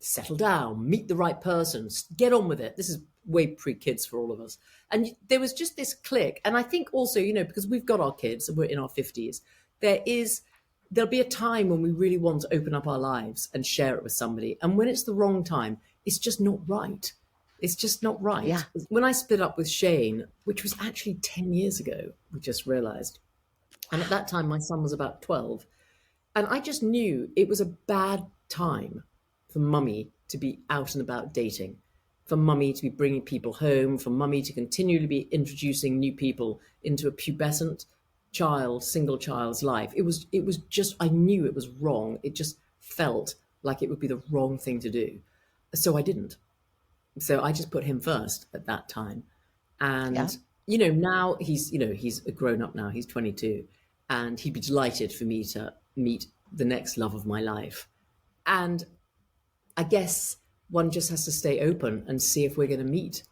settle down, meet the right person, get on with it. This is way pre-kids for all of us. And there was just this click. And I think also, because we've got our kids and we're in our 50s, there'll be a time when we really want to open up our lives and share it with somebody. And when it's the wrong time, it's just not right. It's just not right. Yeah. When I split up with Shane, which was actually 10 years ago, we just realized. And at that time, my son was about 12. And I just knew it was a bad time for mummy to be out and about dating, for mummy to be bringing people home, for mummy to continually be introducing new people into a pubescent single child's life. It was just, I knew it was wrong. It just felt like it would be the wrong thing to do. So I didn't. So I just put him first at that time. And, now he's a grown up now, he's 22, and he'd be delighted for me to meet the next love of my life. And I guess one just has to stay open and see if we're going to meet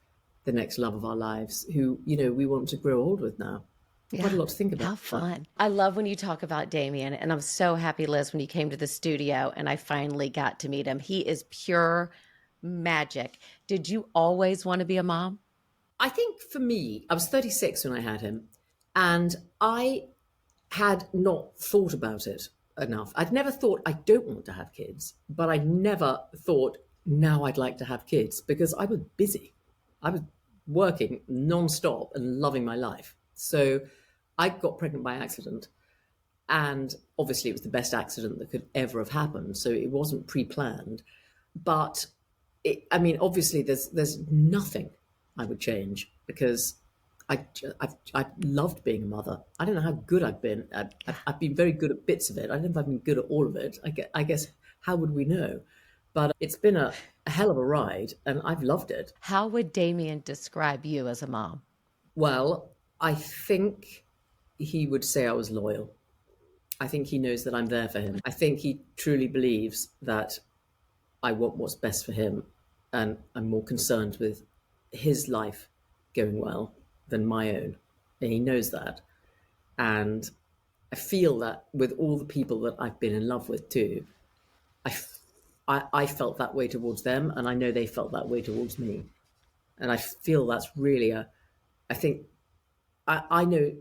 the next love of our lives who, we want to grow old with now. Quite a lot to think about. How fun. I love when you talk about Damien, and I'm so happy, Liz, when you came to the studio and I finally got to meet him. He is pure magic. Did you always want to be a mom? I think for me, I was 36 when I had him, and I had not thought about it enough. I'd never thought I don't want to have kids, but I never thought now I'd like to have kids because I was busy. I was working nonstop and loving my life. So I got pregnant by accident, and obviously it was the best accident that could ever have happened. So it wasn't pre-planned, but obviously there's nothing I would change because I loved being a mother. I don't know how good I've been. I've been very good at bits of it. I don't know if I've been good at all of it. I guess how would we know? But it's been a hell of a ride, and I've loved it. How would Damien describe you as a mom? Well, I think he would say I was loyal. I think he knows that I'm there for him. I think he truly believes that I want what's best for him, and I'm more concerned with his life going well than my own. And he knows that. And I feel that with all the people that I've been in love with too, I felt that way towards them, and I know they felt that way towards me. And I feel that's really I know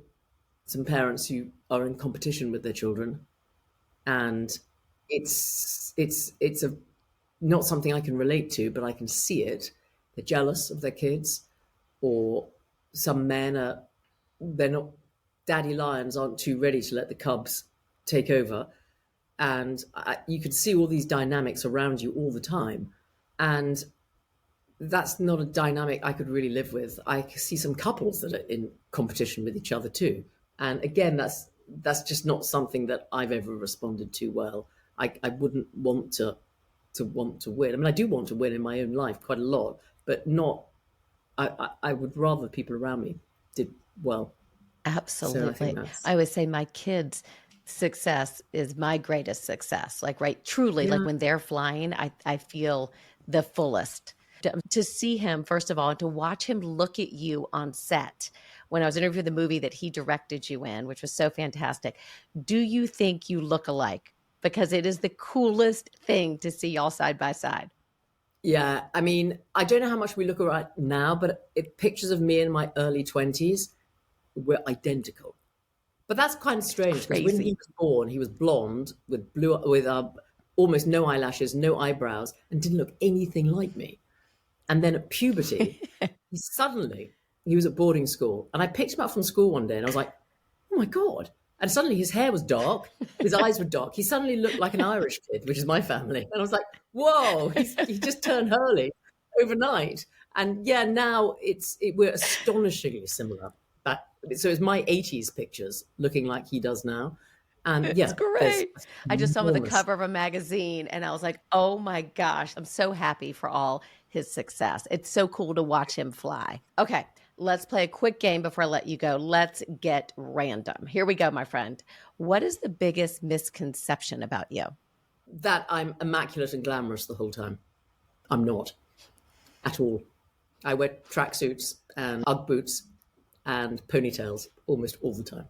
some parents who are in competition with their children, and it's not something I can relate to, but I can see it. They're jealous of their kids, or some men they're not, daddy lions aren't too ready to let the cubs take over. And you could see all these dynamics around you all the time. And that's not a dynamic I could really live with. I see some couples that are in competition with each other too. And again, that's just not something that I've ever responded to well. I wouldn't want to win. I mean, I do want to win in my own life quite a lot, but not, I would rather people around me did well. Absolutely. So I always say my kids' success is my greatest success. Like, right, truly, like when they're flying, I feel the fullest. To see him, first of all, and to watch him look at you on set when I was interviewing the movie that he directed you in, which was so fantastic. Do you think you look alike? Because it is the coolest thing to see y'all side by side. Yeah, I mean, I don't know how much we look alike now, but pictures of me in my early 20s, we're identical. But that's kind of strange because when he Crazy. was born, he was blonde with almost no eyelashes, no eyebrows, and didn't look anything like me. And then at puberty, he was at boarding school, and I picked him up from school one day, and I was like, "Oh my god!" And suddenly his hair was dark, his eyes were dark. He suddenly looked like an Irish kid, which is my family, and I was like, "Whoa!" He just turned Hurley overnight. And yeah, now we're astonishingly similar. So it's my 80s pictures looking like he does now. And It's yeah, there's great. I just saw him on the enormous. cover of a magazine and I was like, oh my gosh, I'm so happy for all his success. It's so cool to watch him fly. Okay, let's play a quick game before I let you go. Let's get random. Here we go, my friend. What is the biggest misconception about you? That I'm immaculate and glamorous the whole time. I'm not at all. I wear tracksuits and Ugg boots and ponytails almost all the time.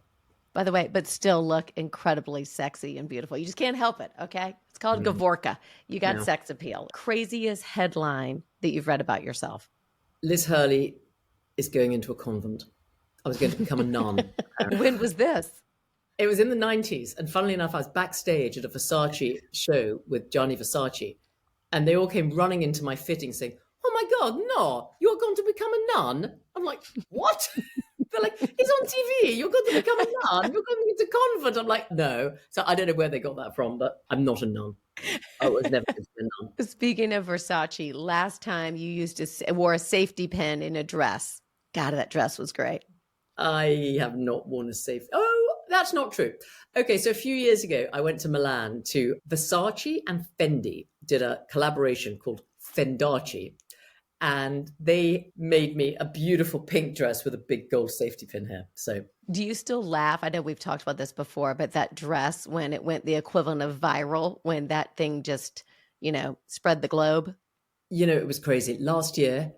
By the way, but still look incredibly sexy and beautiful. You just can't help it, okay? It's called Gavorka. You got No. sex appeal. Craziest headline that you've read about yourself. Liz Hurley is going into a convent. I was going to become a nun. When was this? It was in the 90s. And funnily enough, I was backstage at a Versace show with Gianni Versace. And they all came running into my fitting saying, "Oh my God, no, you're going to become a nun." I'm like, "What?" They're like, "It's on TV. You're going to become a nun. You're going into convent." I'm like, "No." So I don't know where they got that from, but I'm not a nun. I was never going to be a nun. Speaking of Versace, last time you wore a safety pin in a dress. God, that dress was great. I have not worn a safe. Oh, that's not true. Okay, so a few years ago, I went to Milan to Versace and Fendi did a collaboration called Fendace. And they made me a beautiful pink dress with a big gold safety pin here. So, Do you still laugh? I know we've talked about this before, but that dress, when it went the equivalent of viral, when that thing just, spread the globe. it was crazy. Last year,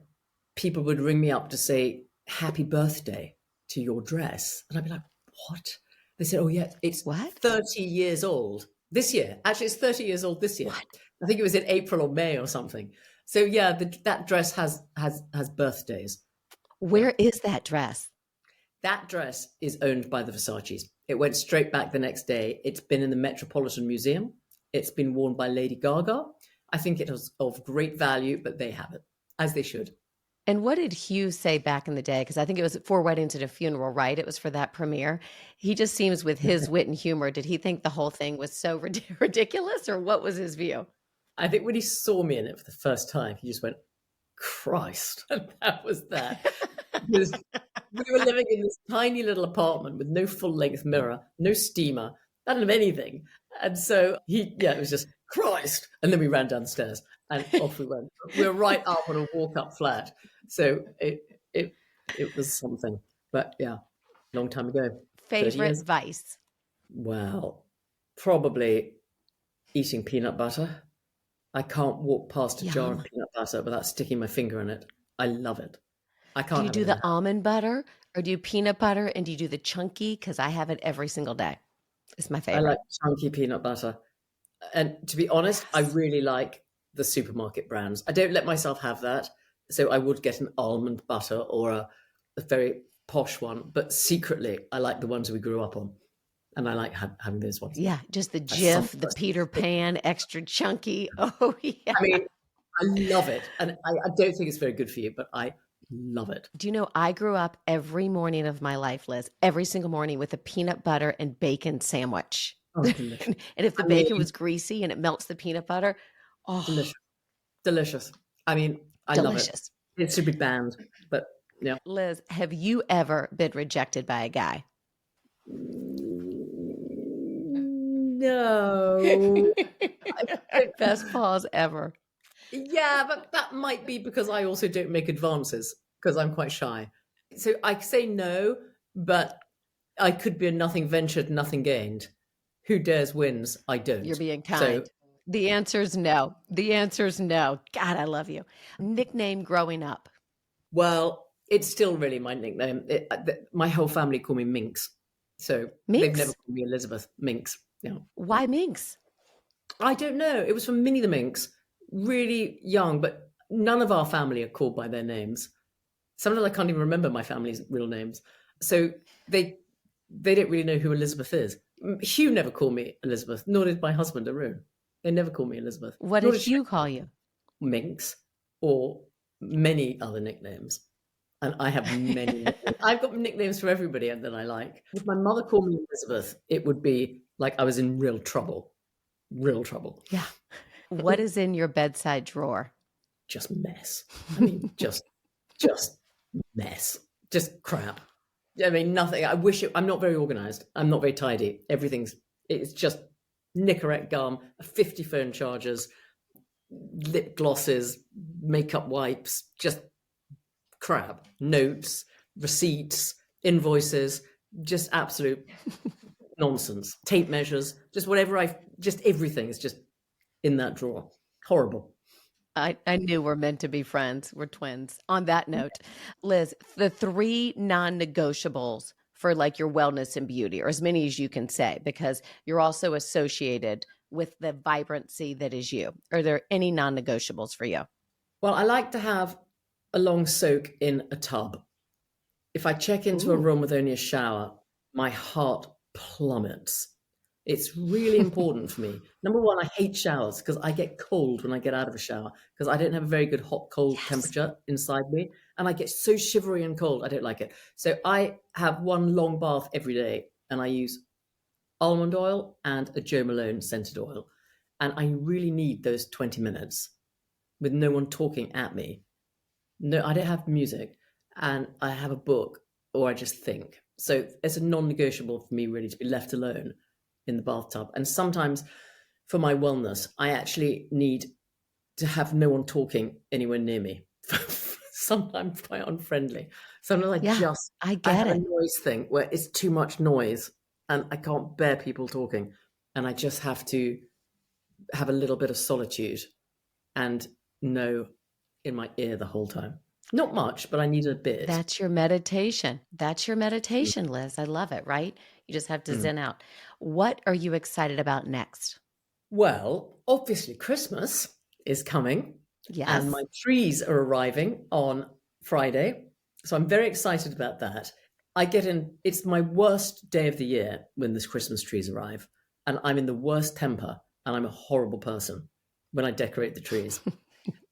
people would ring me up to say, "Happy birthday to your dress." And I'd be like, "What?" They said, "Oh, yeah, it's What? 30 years old this year." Actually, it's 30 years old this year. What? I think it was in April or May or something. So yeah, that dress has birthdays. Where is that dress? That dress is owned by the Versaces. It went straight back the next day. It's been in the Metropolitan Museum. It's been worn by Lady Gaga. I think it was of great value, but they have it, as they should. And what did Hugh say back in the day? Because I think it was 4 Weddings and a Funeral, right? It was for that premiere. He just seems with his wit and humor. Did he think the whole thing was so ridiculous, or what was his view? I think when he saw me in it for the first time, he just went, "Christ." And that was that. Because we were living in this tiny little apartment with no full-length mirror, no steamer, I don't have anything. And so it was just, "Christ." And then we ran downstairs and off we went. We were right up on a walk-up flat. So it was something. But yeah, long time ago. 30 Favorite years. vice? Well, probably eating peanut butter. I can't walk past a jar of Yum. peanut butter without sticking my finger in it. I love it. I Do can't you have do it the enough. almond butter or do you peanut butter, and do you do the chunky? Because I have it every single day. It's my I favorite. like chunky peanut butter. And to be honest, I really like the supermarket brands. I don't let myself have that. So I would get an almond butter or a very posh one. But secretly, I like the ones we grew up on. And I like having those ones. Yeah, just the That's Jif, something the that's- Peter Pan, extra chunky. Oh, yeah. I mean, I love it. And I don't think it's very good for you, but I love it. Do you know, I grew up every morning of my life, Liz, every single morning with a peanut butter and bacon sandwich. Oh, delicious. And if the bacon was greasy and it melts the peanut butter, oh, Delicious. Delicious. I mean, I love it. delicious. It should be banned, but yeah. Liz, have you ever been rejected by a guy? No. Best pause ever. Yeah, but that might be because I also don't make advances because I'm quite shy. So I say no, but I could be a nothing ventured, nothing gained. Who dares wins? I don't. You're being So kind. The answer's no. The answer's no. God, I love you. Nickname growing up. well, it's still really my nickname. My whole family call me Minx. So they've Minx? never called me Elizabeth. Minx. Yeah. Why Minx? I don't know. It was from Minnie the Minx, really young, but none of our family are called by their names. Sometimes I can't even remember my family's real names. So they they don't really know who Elizabeth is. Hugh never called me Elizabeth, nor did my husband, Arun. They never called me Elizabeth. What Nor did did she Hugh call you? Minx or many other nicknames. And I have many nicknames. I've got nicknames for everybody that I like. If my mother called me Elizabeth, it would be like I was in real trouble. Real trouble. Yeah. What is in your bedside drawer? Just mess. I mean, just mess. Just crap. I mean, nothing. I'm not very organized. I'm not very tidy. It's just Nicorette gum, 50 phone chargers, lip glosses, makeup wipes, just crap. Notes, receipts, invoices, just absolute nonsense. Tape measures, just everything is just in that drawer. Horrible. I knew we're meant to be friends. We're twins. On that note, Liz, the 3 non-negotiables for like your wellness and beauty, or as many as you can say, because you're also associated with the vibrancy that is you. Are there any non-negotiables for you? Well, I like to have a long soak in a tub. If I check into a room with only a shower, my heart plummets. It's really important for me. Number one, I hate showers because I get cold when I get out of a shower because I don't have a very good hot, cold temperature inside me. And I get so shivery and cold. I don't like it. So I have one long bath every day and I use almond oil and a Jo Malone scented oil. And I really need those 20 minutes with no one talking at me. No, I don't have music and I have a book or I just think. So it's a non-negotiable for me really to be left alone in the bathtub. And sometimes for my wellness, I actually need to have no one talking anywhere near me. Sometimes quite unfriendly. Sometimes I have a noise thing where it's too much noise and I can't bear people talking. And I just have to have a little bit of solitude and know in my ear the whole time. Not much, but I need a bit. That's your meditation. That's your meditation, Liz. I love it, right? You just have to zen out. What are you excited about next? Well, obviously Christmas is coming. Yes. And my trees are arriving on Friday. So I'm very excited about that. It's my worst day of the year when the Christmas trees arrive. And I'm in the worst temper and I'm a horrible person when I decorate the trees.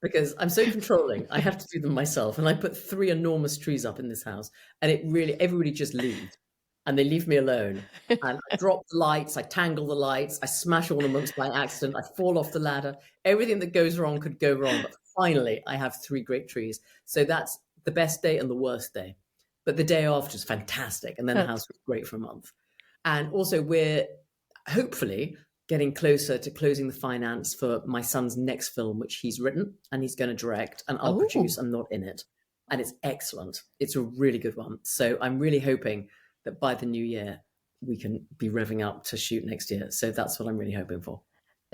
Because I'm so controlling, I have to do them myself. And I put 3 enormous trees up in this house and everybody just leaves and they leave me alone. And I drop the lights, I tangle the lights, I smash ornaments by accident, I fall off the ladder. Everything that goes wrong could go wrong. But finally, I have 3 great trees. So that's the best day and the worst day. But the day after is fantastic. And then the house was great for a month. And also we're hopefully getting closer to closing the finance for my son's next film, which he's written and he's going to direct and I'll produce. I'm not in it. And it's excellent. It's a really good one. So I'm really hoping that by the new year, we can be revving up to shoot next year. So that's what I'm really hoping for.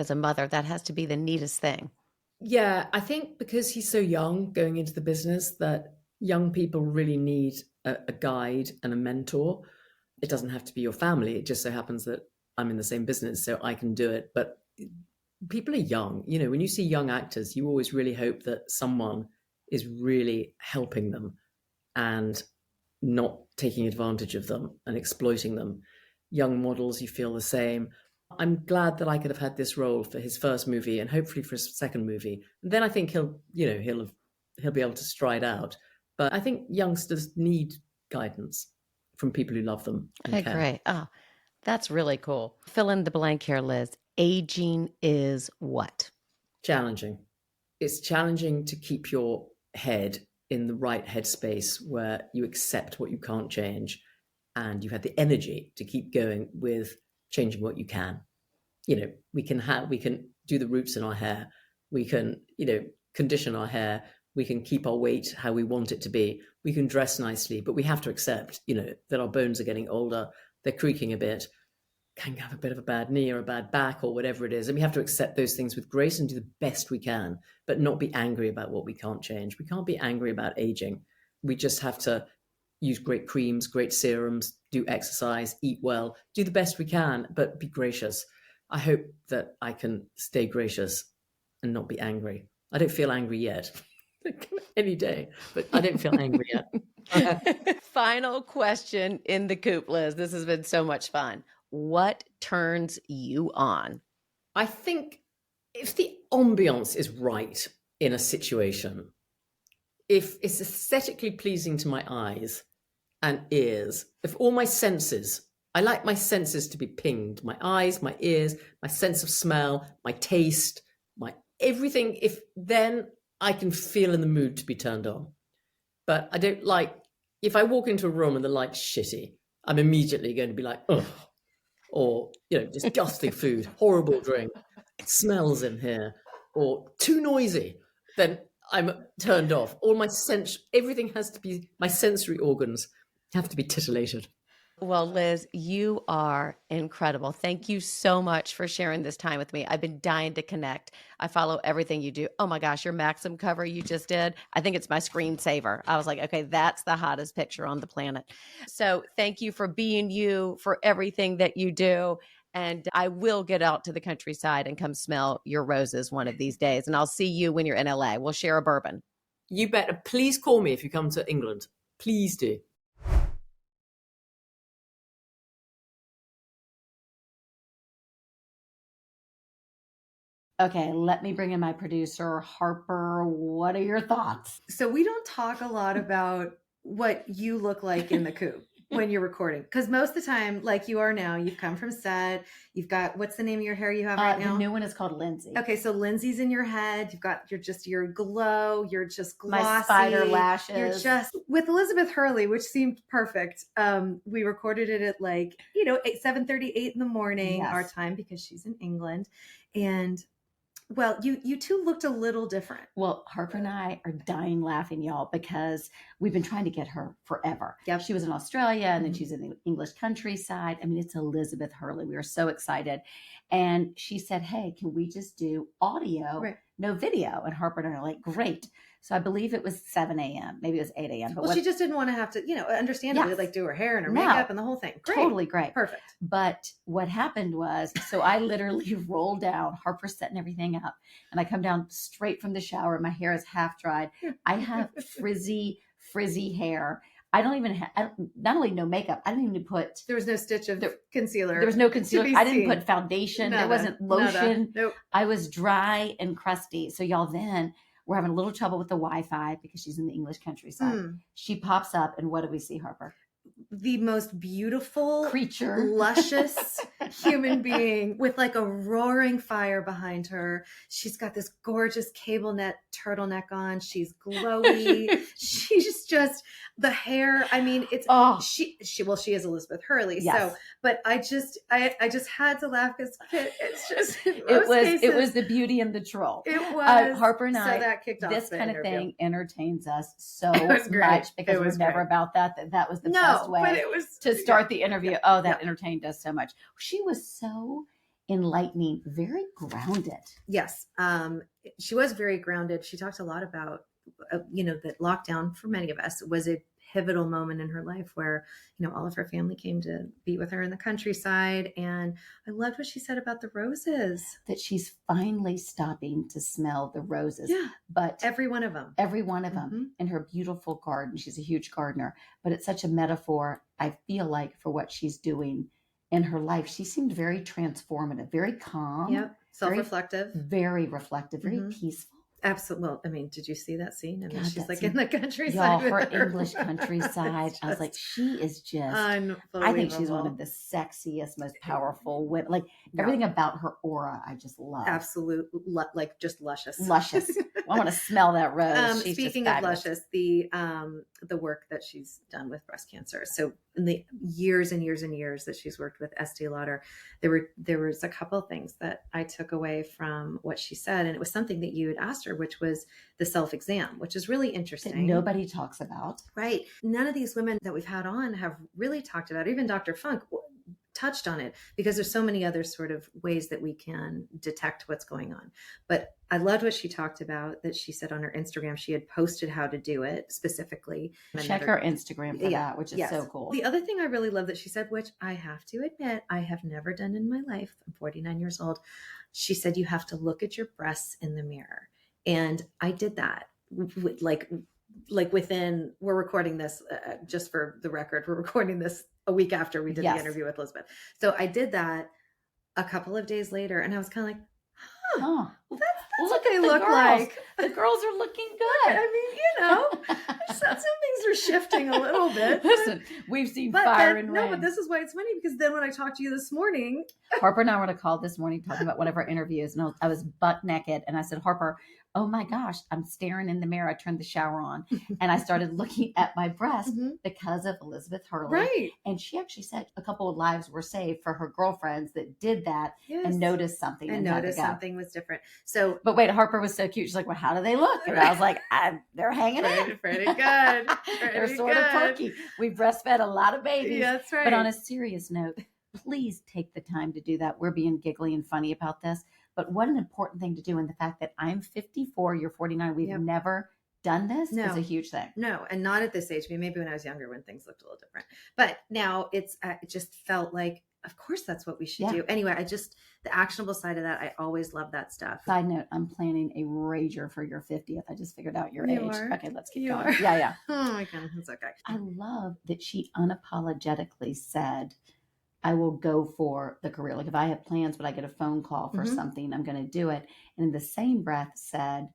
As a mother, that has to be the neatest thing. Yeah, I think because he's so young going into the business that young people really need a guide and a mentor. It doesn't have to be your family. It just so happens that I'm in the same business, so I can do it. But people are young. You know, when you see young actors, you always really hope that someone is really helping them and not taking advantage of them and exploiting them. Young models, you feel the same. I'm glad that I could have had this role for his first movie and hopefully for his second movie. And then I think he'll be able to stride out. But I think youngsters need guidance from people who love them. I agree. Oh, that's really cool. Fill in the blank here, Liz. Aging is what? Challenging. It's challenging to keep your head in the right headspace where you accept what you can't change and you have the energy to keep going with changing what you can. You know, we can do the roots in our hair. We can, condition our hair. We can keep our weight how we want it to be. We can dress nicely, but we have to accept, that our bones are getting older. They're creaking a bit, can have a bit of a bad knee or a bad back or whatever it is. And we have to accept those things with grace and do the best we can, but not be angry about what we can't change. We can't be angry about aging. We just have to use great creams, great serums, do exercise, eat well, do the best we can, but be gracious. I hope that I can stay gracious and not be angry. I don't feel angry yet. Any day, but I don't feel angry yet. Final question in the coop, Liz. This has been so much fun. What turns you on? I think if the ambiance is right in a situation, if it's aesthetically pleasing to my eyes and ears, if all my senses, I like my senses to be pinged, my eyes, my ears, my sense of smell, my taste, my everything, if then I can feel in the mood to be turned on. But I don't like, if I walk into a room and the light's shitty, I'm immediately going to be like, ugh, or, disgusting food, horrible drink, smells in here, or too noisy, then I'm turned off. All my everything has to be, my sensory organs have to be titillated. Well, Liz, you are incredible. Thank you so much for sharing this time with me. I've been dying to connect. I follow everything you do. Oh my gosh, your Maxim cover you just did. I think it's my screensaver. I was like, okay, that's the hottest picture on the planet. So thank you for being you, for everything that you do. And I will get out to the countryside and come smell your roses one of these days. And I'll see you when you're in LA. We'll share a bourbon. You better. Please call me if you come to England. Please do. Okay, let me bring in my producer, Harper. What are your thoughts? So we don't talk a lot about what you look like in the coop when you're recording, because most of the time, like you are now, you've come from set. You've got, what's the name of your hair you have right now? The new one is called Lindsay. Okay, so Lindsay's in your head. You've got your glow. You're just glossy. My spider lashes. You're just with Elizabeth Hurley, which seemed perfect. We recorded it at 7:38 in the morning, yes, our time, because she's in England, and. Well, you two looked a little different. Well, Harper and I are dying laughing, y'all, because we've been trying to get her forever. Yep. She was in Australia and then she's in the English countryside. I mean, it's Elizabeth Hurley. We were so excited. And she said, hey, can we just do audio, right, no video? And Harper and I are like, great. So I believe it was 7 a.m. Maybe it was 8 a.m. But she just didn't want to have to, understandably, yes, do her hair and her makeup and the whole thing. Great. Totally great. Perfect. But what happened was, so I literally rolled down, Harper's setting everything up, and I come down straight from the shower. My hair is half dried. I have frizzy hair. I don't even have, not only no makeup, I didn't even put. There was no stitch of concealer. There was no concealer. I didn't put foundation. Nada. There wasn't lotion. Nope. I was dry and crusty. So y'all, then we're having a little trouble with the Wi-Fi because she's in the English countryside. She pops up, and what do we see, Harper? The most beautiful creature, luscious human being with like a roaring fire behind her. She's got this gorgeous cable net turtleneck on. She's glowy. She's just the hair. I mean, it's she is Elizabeth Hurley. Yes. So, but I just had to laugh because it's just it was the beauty and the troll. It was Harper and I. So that kicked off this kind of thing entertains us so great. much because we're never about that. That was the best way but it was, to start the interview. Yeah. Oh, that entertained us so much. She was so enlightening, very grounded. Yes. She was very grounded. She talked a lot about, that lockdown for many of us was a pivotal moment in her life where, all of her family came to be with her in the countryside. And I loved what she said about the roses. That she's finally stopping to smell the roses. Yeah. But every one of them in her beautiful garden. She's a huge gardener, but it's such a metaphor, I feel like, for what she's doing in her life. She seemed very transformative, very calm. Yep. Self-reflective. Very reflective, very peaceful. Absolutely. Well, I mean, did you see that scene? I mean, God, she's like in the countryside. Y'all, her English countryside. I was like, she is just, I think she's one of the sexiest, most powerful women. Like everything about her aura, I just love. Absolute, like just luscious. Luscious. I want to smell that rose. Speaking of luscious, the work that she's done with breast cancer. So in the years and years and years that she's worked with Estee Lauder, there was a couple of things that I took away from what she said, and it was something that you had asked her, which was the self-exam, which is really interesting. That nobody talks about. Right. None of these women that we've had on have really talked about, even Dr. Funk touched on it, because there's so many other sort of ways that we can detect what's going on. But I loved what she talked about, that she said on her Instagram, she had posted how to do it specifically. Check her Instagram for that, which is so cool. The other thing I really love that she said, which I have to admit, I have never done in my life. I'm 49 years old. She said, you have to look at your breasts in the mirror. And I did that, like like we're recording this, just for the record, we're recording this a week after we did the interview with Elizabeth. So I did that a couple of days later, and I was kind of like, well, that's what they look like. The girls are looking good. I mean, some things are shifting a little bit. Listen, we've seen fire and rain. No, but this is why it's funny, because then when I talked to you this morning, Harper and I were on a call this morning talking about one of our interviews, and I was butt naked, and I said, Harper, oh my gosh, I'm staring in the mirror. I turned the shower on and I started looking at my breast because of Elizabeth Hurley. Right. And she actually said a couple of lives were saved for her girlfriends that did that and noticed something. And noticed something was different. So, but wait, Harper was so cute. She's like, well, how do they look? And I was like, they're hanging in. Pretty good. They're sort of perky. We breastfed a lot of babies. Yeah, that's right. But on a serious note, please take the time to do that. We're being giggly and funny about this. But what an important thing to do. And the fact that I'm 54, you're 49, we've never done this is a huge thing. No, and not at this age. I mean, maybe when I was younger, when things looked a little different. But now it just felt like, of course, that's what we should do. Anyway, the actionable side of that, I always love that stuff. Side note, I'm planning a rager for your 50th. I just figured out your age. Okay, let's keep going. Are? Yeah. Oh my God, it's okay. I love that she unapologetically said, I will go for the career. Like if I have plans, but I get a phone call for something, I'm going to do it. And in the same breath said,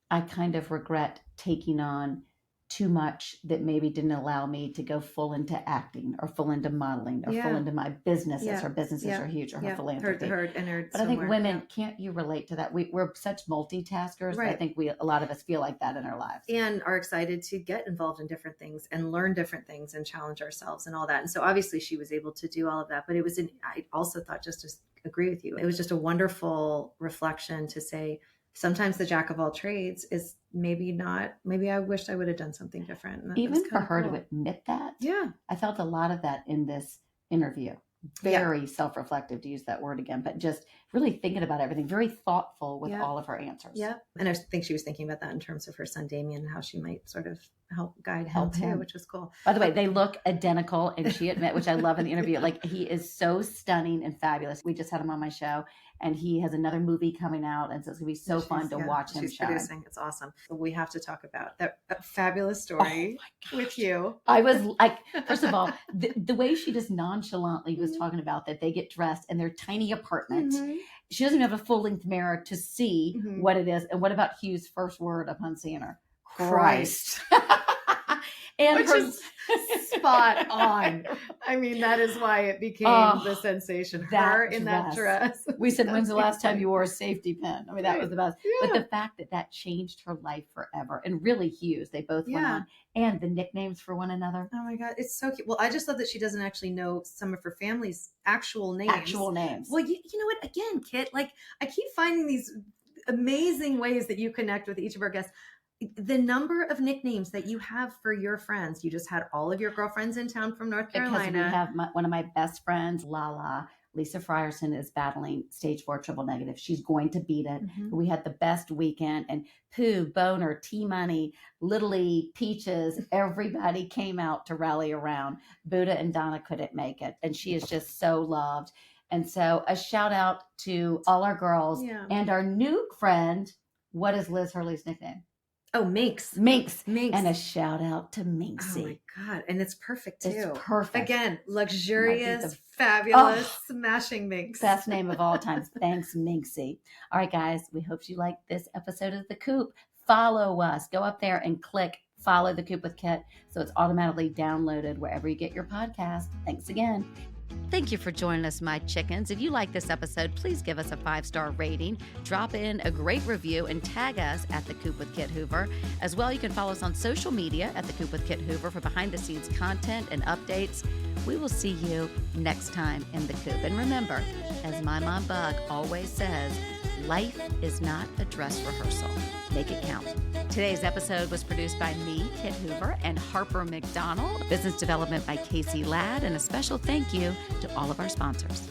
I kind of regret taking on too much that maybe didn't allow me to go full into acting or full into modeling or full into my businesses. Her businesses are huge, or her philanthropy. But I think women, can't you relate to that? We're such multitaskers. Right. I think a lot of us feel like that in our lives. And are excited to get involved in different things and learn different things and challenge ourselves and all that. And so obviously she was able to do all of that, but I also thought, just to agree with you, it was just a wonderful reflection to say, sometimes the jack of all trades is maybe I wished I would have done something different. Even for her to admit that. Yeah. I felt a lot of that in this interview. Very self-reflective, to use that word again, but just really thinking about everything, very thoughtful with all of her answers. Yeah. And I think she was thinking about that in terms of her son, Damien, how she might sort of help him too, which was cool. By the way, they look identical, and she admit, which I love in the interview, like he is so stunning and fabulous. We just had him on my show, and he has another movie coming out, and so it's going to be so fun to watch him shine. Producing. It's awesome. So we have to talk about that fabulous story with you. I was like, first of all, the way she just nonchalantly was talking about that they get dressed in their tiny apartment. She doesn't even have a full-length mirror to see what it is. And what about Hugh's first word upon seeing her? Christ. And which is spot on. I mean, that is why it became the sensation. Her in that dress. We said, when's the last time you wore a safety pin? I mean, that was the best. Yeah. But the fact that changed her life forever. And really Hughes, they both went on. And the nicknames for one another. Oh my God, it's so cute. Well, I just love that she doesn't actually know some of her family's actual names. Well, you know what? Again, Kit, like I keep finding these amazing ways that you connect with each of our guests. The number of nicknames that you have for your friends. You just had all of your girlfriends in town from North Carolina. Because we have one of my best friends, Lala. Lisa Frierson is battling stage 4 triple negative. She's going to beat it. We had the best weekend, and Pooh, Boner, T-Money, Lily, Peaches, everybody came out to rally around. Buddha and Donna couldn't make it, and she is just so loved. And so a shout out to all our girls and our new friend. What is Liz Hurley's nickname? Oh, Minx. And a shout out to Minxie. Oh my God. And it's perfect too. It's perfect. Again, luxurious, fabulous, smashing Minx. Best name of all time. Thanks, Minxie. All right, guys. We hope you liked this episode of The Coop. Follow us. Go up there and click follow The Coop with Kit, so it's automatically downloaded wherever you get your podcast. Thanks again. Thank you for joining us, my chickens. If you like this episode, please give us a 5-star rating, drop in a great review, and tag us at The Coop with Kit Hoover. As well, you can follow us on social media at The Coop with Kit Hoover for behind-the-scenes content and updates. We will see you next time in The Coop. And remember, as my mom Bug always says, life is not a dress rehearsal. Make it count. Today's episode was produced by me, Kit Hoover, and Harper McDonald. Business development by Casey Ladd, and a special thank you to all of our sponsors.